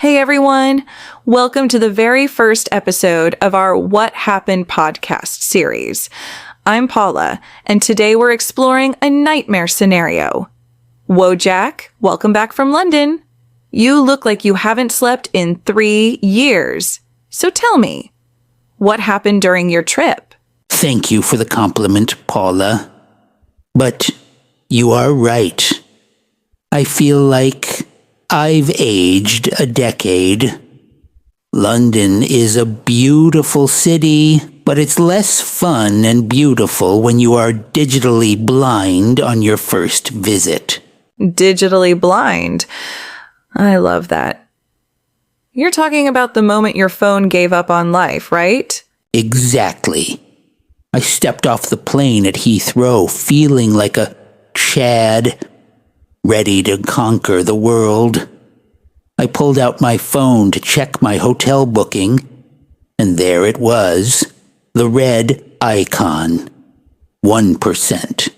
Hey everyone, welcome to the very first episode of our What Happened podcast series. I'm Paula, and today we're exploring a nightmare scenario. Wojak, welcome back from London. You look like you haven't slept in 3 years. So tell me, what happened during your trip? Thank you for the compliment, Paula. But you are right. I feel like I've aged a decade. London is a beautiful city, but it's less fun and beautiful when you are digitally blind on your first visit. Digitally blind. I love that. You're talking about the moment your phone gave up on life, right? Exactly. I stepped off the plane at Heathrow feeling like a Chad, ready to conquer the world. I pulled out my phone to check my hotel booking, and there it was, the red icon, 1%.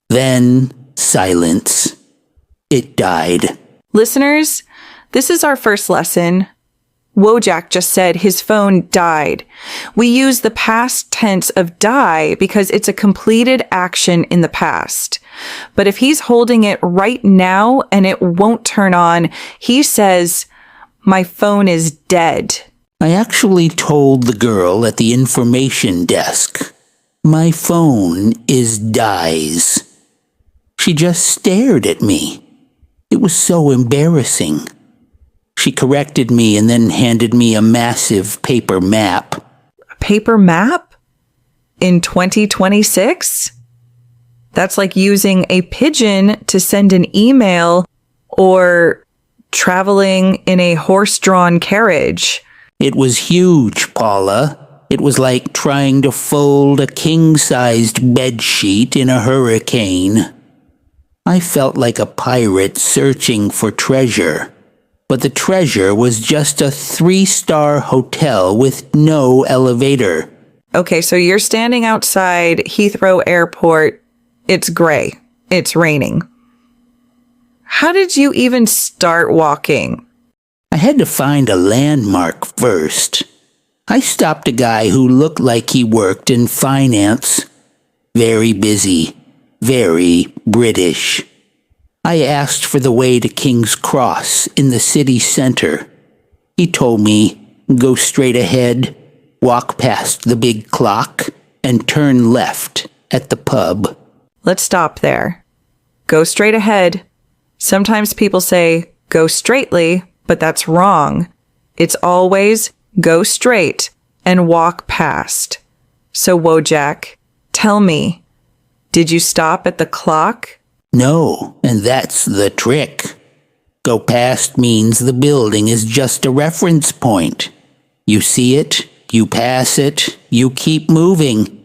Then silence. It died. Listeners, this is our first lesson. Wojak just said his phone died. We use the past tense of die because it's a completed action in the past. But if he's holding it right now and it won't turn on, he says, "My phone is dead." I actually told the girl at the information desk, "My phone is dies." She just stared at me. It was so embarrassing. She corrected me and then handed me a massive paper map. A paper map? In 2026? That's like using a pigeon to send an email or traveling in a horse-drawn carriage. It was huge, Paula. It was like trying to fold a king-sized bedsheet in a hurricane. I felt like a pirate searching for treasure. But the treasure was just a 3-star hotel with no elevator. Okay, so you're standing outside Heathrow Airport. It's gray. It's raining. How did you even start walking? I had to find a landmark first. I stopped a guy who looked like he worked in finance. Very busy. Very British. I asked for the way to King's Cross in the city center. He told me, go straight ahead, walk past the big clock, and turn left at the pub. Let's stop there. Go straight ahead. Sometimes people say, go straightly, but that's wrong. It's always go straight and walk past. So Wojak, tell me, did you stop at the clock? No, and that's the trick. Go past means the building is just a reference point. You see it, you pass it, you keep moving.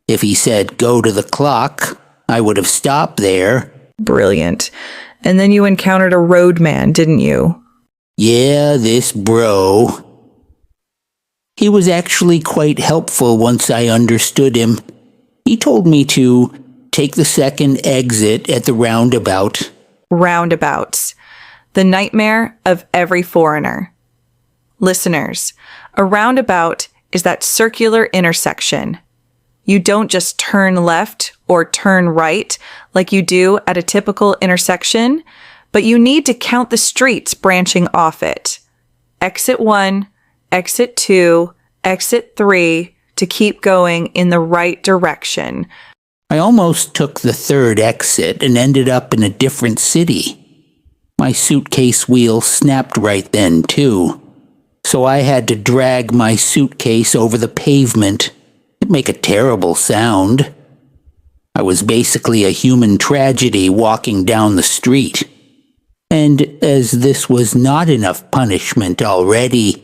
If he said go to the clock, I would have stopped there. Brilliant. And then you encountered a roadman, didn't you? Yeah, this bro. He was actually quite helpful once I understood him. He told me to take the second exit at the roundabout. Roundabouts. The nightmare of every foreigner. Listeners, a roundabout is that circular intersection. You don't just turn left or turn right like you do at a typical intersection, but you need to count the streets branching off it. Exit 1, exit 2, exit 3 to keep going in the right direction. I almost took the third exit and ended up in a different city. My suitcase wheel snapped right then, too. So I had to drag my suitcase over the pavement. It'd make a terrible sound. I was basically a human tragedy walking down the street. And as this was not enough punishment already,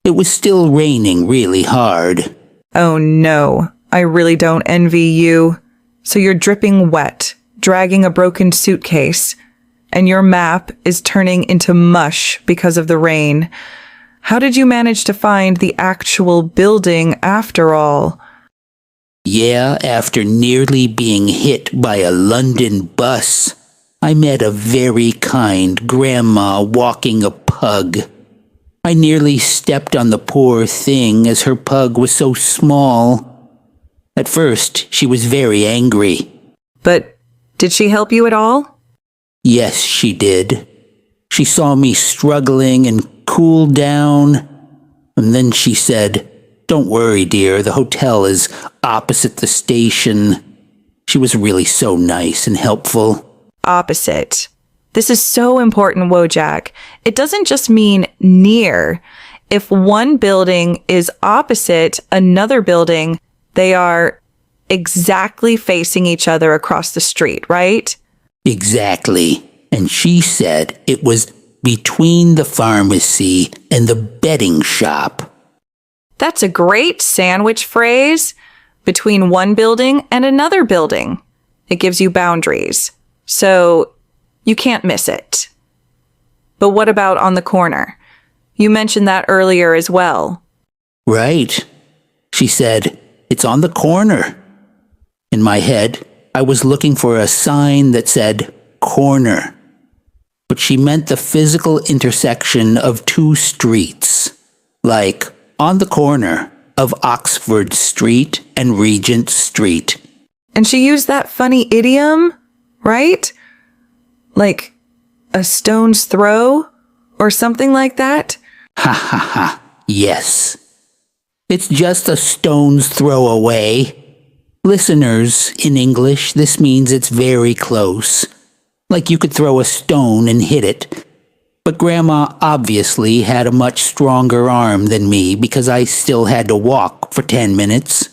it was still raining really hard. Oh no, I really don't envy you. So you're dripping wet, dragging a broken suitcase, and your map is turning into mush because of the rain. How did you manage to find the actual building after all? Yeah, after nearly being hit by a London bus, I met a very kind grandma walking a pug. I nearly stepped on the poor thing as her pug was so small. At first, she was very angry. But did she help you at all? Yes, she did. She saw me struggling and cooled down, and then she said, "Don't worry, dear, the hotel is opposite the station." She was really so nice and helpful. Opposite. This is so important, Wojak. It doesn't just mean near. If one building is opposite another building, they are exactly facing each other across the street, right? Exactly. And she said it was between the pharmacy and the betting shop. That's a great sandwich phrase. Between one building and another building. It gives you boundaries. So you can't miss it. But what about on the corner? You mentioned that earlier as well. Right. She said, "It's on the corner." In my head, I was looking for a sign that said corner. But she meant the physical intersection of two streets. Like on the corner of Oxford Street and Regent Street. And she used that funny idiom, right? Like a stone's throw or something like that? Ha ha ha, yes. It's just a stone's throw away. Listeners, in English, this means it's very close. Like you could throw a stone and hit it. But Grandma obviously had a much stronger arm than me because I still had to walk for 10 minutes.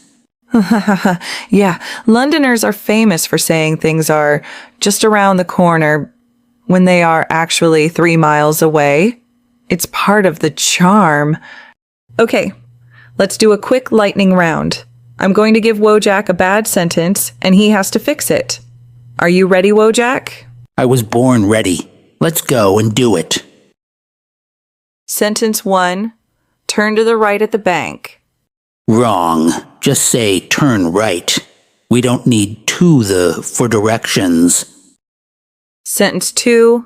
Yeah, Londoners are famous for saying things are just around the corner when they are actually 3 miles away. It's part of the charm. Okay, let's do a quick lightning round. I'm going to give Wojak a bad sentence, and he has to fix it. Are you ready, Wojak? I was born ready. Let's go and do it. Sentence 1. Turn to the right at the bank. Wrong. Just say turn right. We don't need to the for directions. Sentence 2.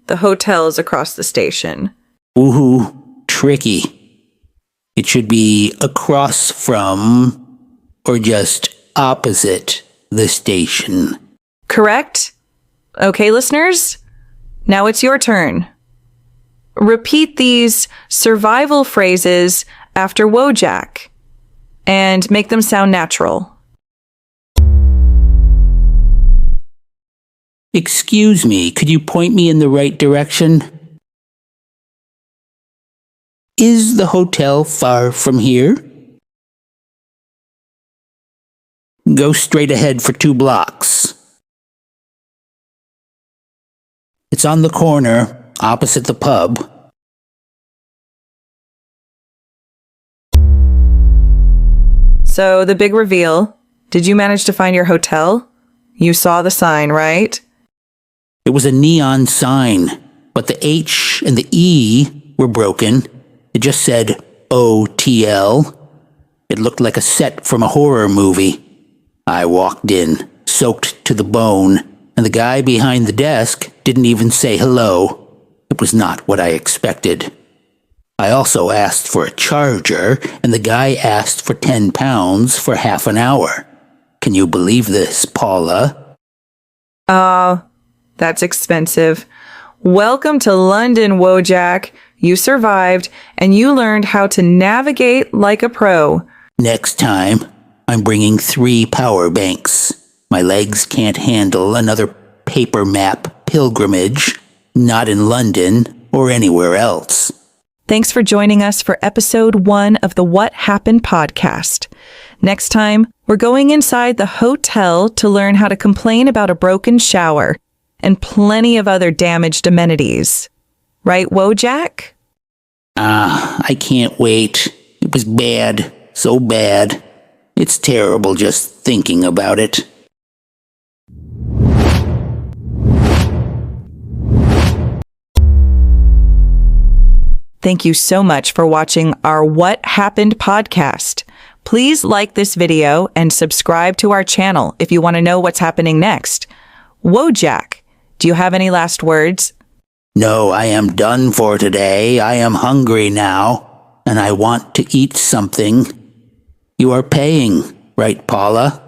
The hotel is across the station. Woohoo. Tricky. It should be across from or just opposite the station. Correct? Okay, listeners, now it's your turn. Repeat these survival phrases after Wojak and make them sound natural. Excuse me, could you point me in the right direction? Is the hotel far from here? Go straight ahead for 2 blocks. It's on the corner, opposite the pub. So the big reveal, did you manage to find your hotel? You saw the sign, right? It was a neon sign, but the H and the E were broken. It just said OTL. It looked like a set from a horror movie. I walked in, soaked to the bone, and the guy behind the desk didn't even say hello. It was not what I expected. I also asked for a charger, and the guy asked for £10 for half an hour. Can you believe this, Paula? That's expensive. Welcome to London, Wojak. You survived, and you learned how to navigate like a pro. Next time, I'm bringing 3 power banks. My legs can't handle another paper map pilgrimage, not in London or anywhere else. Thanks for joining us for episode 1 of the What Happened podcast. Next time, we're going inside the hotel to learn how to complain about a broken shower and plenty of other damaged amenities. Right, Wojak? I can't wait. It was bad. So bad. It's terrible just thinking about it. Thank you so much for watching our What Happened podcast. Please like this video and subscribe to our channel if you want to know what's happening next. Wojak, do you have any last words? No, I am done for today. I am hungry now, and I want to eat something. You are paying, right, Paula?